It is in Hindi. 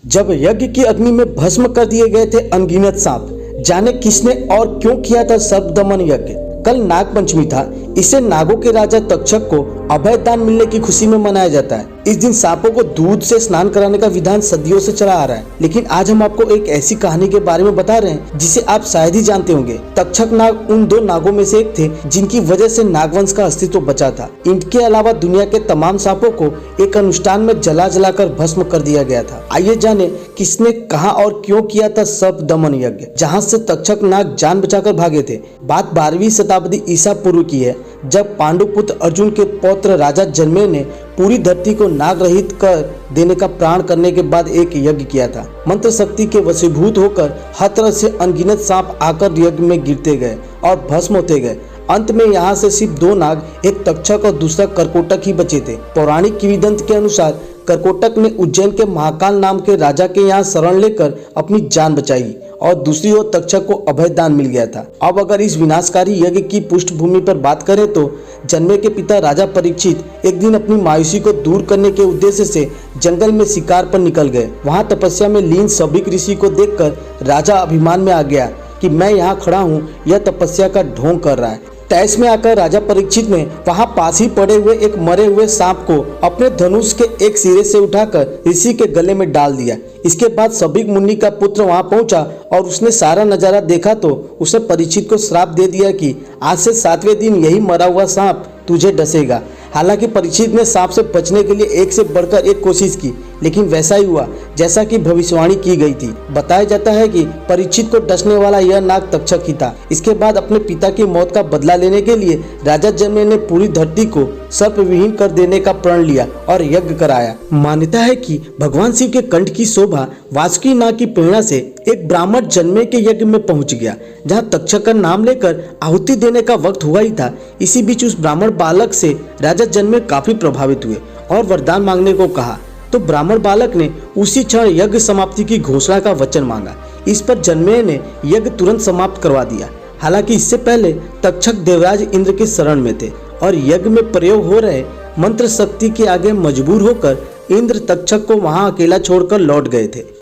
जब यज्ञ की अग्नि में भस्म कर दिए गए थे अनगिनत सांप, जाने किसने और क्यों किया था सर्प दमन यज्ञ। कल नाग पंचमी था। इसे नागों के राजा तक्षक को अभय दान मिलने की खुशी में मनाया जाता है। इस दिन सांपों को दूध से स्नान कराने का विधान सदियों से चला आ रहा है, लेकिन आज हम आपको एक ऐसी कहानी के बारे में बता रहे हैं जिसे आप शायद ही जानते होंगे। तक्षक नाग उन दो नागों में से एक थे जिनकी वजह से नागवंश का अस्तित्व बचा था। इनके अलावा दुनिया के तमाम सांपों को एक अनुष्ठान में जला जलाकर भस्म कर दिया गया था। आइए जाने किसने, कहां और क्यों किया था सर्प दमन यज्ञ, जहां से तक्षक नाग जान बचाकर भागे थे। बात 12वीं शताब्दी ईसा पूर्व की है, जब पांडुपुत्र अर्जुन के पौत्र राजा जन्मेजय ने पूरी धरती को नाग रहित कर देने का प्राण करने के बाद एक यज्ञ किया था। मंत्र शक्ति के वशीभूत होकर हर तरह से अनगिनत सांप आकर यज्ञ में गिरते गए और भस्म होते गए। अंत में यहाँ से सिर्फ दो नाग, एक तक्षक और दूसरा करकोटक ही बचे थे। पौराणिक किंवदंती के अनुसार करकोटक ने उज्जैन के महाकाल नाम के राजा के यहाँ शरण लेकर अपनी जान बचाई और दूसरी ओर तक्षक को अभय दान मिल गया था। अब अगर इस विनाशकारी यज्ञ की पृष्ठभूमि पर बात करें तो जन्मे के पिता राजा परीक्षित एक दिन अपनी मायूसी को दूर करने के उद्देश्य से जंगल में शिकार पर निकल गए। वहां तपस्या में लीन सौभिक ऋषि को देखकर राजा अभिमान में आ गया कि मैं यहाँ खड़ा हूँ, यह तपस्या का ढोंग कर रहा है। तैस में आकर राजा परीक्षित ने वहां पास ही पड़े हुए एक मरे हुए सांप को अपने धनुष के एक सिरे से उठाकर ऋषि के गले में डाल दिया। इसके बाद सौभिक मुनि का पुत्र वहां पहुंचा और उसने सारा नजारा देखा तो उसने परीक्षित को श्राप दे दिया कि आज से 7वें दिन यही मरा हुआ सांप तुझे डसेगा। हालांकि परीक्षित ने सांप से बचने के लिए एक से बढ़कर एक कोशिश की, लेकिन वैसा ही हुआ जैसा कि भविष्यवाणी की गई थी। बताया जाता है कि परीक्षित को डसने वाला यह नाग तक्षक ही था। इसके बाद अपने पिता की मौत का बदला लेने के लिए राजा जन्मेजय ने पूरी धरती को सर्प विहीन कर देने का प्रण लिया और यज्ञ कराया। मान्यता है कि भगवान शिव के कंठ की शोभा वासुकी नाग की प्रेरणा से एक ब्राह्मण जन्मे के यज्ञ में पहुंच गया, जहां तक्षक का नाम लेकर आहुति देने का वक्त हुआ ही था। इसी बीच उस ब्राह्मण बालक से राजा जन्मेजय काफी प्रभावित हुए और वरदान मांगने को कहा, तो ब्राह्मण बालक ने उसी क्षण यज्ञ समाप्ति की घोषणा का वचन मांगा। इस पर जन्मेजय ने यज्ञ तुरंत समाप्त करवा दिया। हालांकि इससे पहले तक्षक देवराज इंद्र के शरण में थे और यज्ञ में प्रयोग हो रहे मंत्र शक्ति के आगे मजबूर होकर इंद्र तक्षक को वहां अकेला छोड़कर लौट गए थे।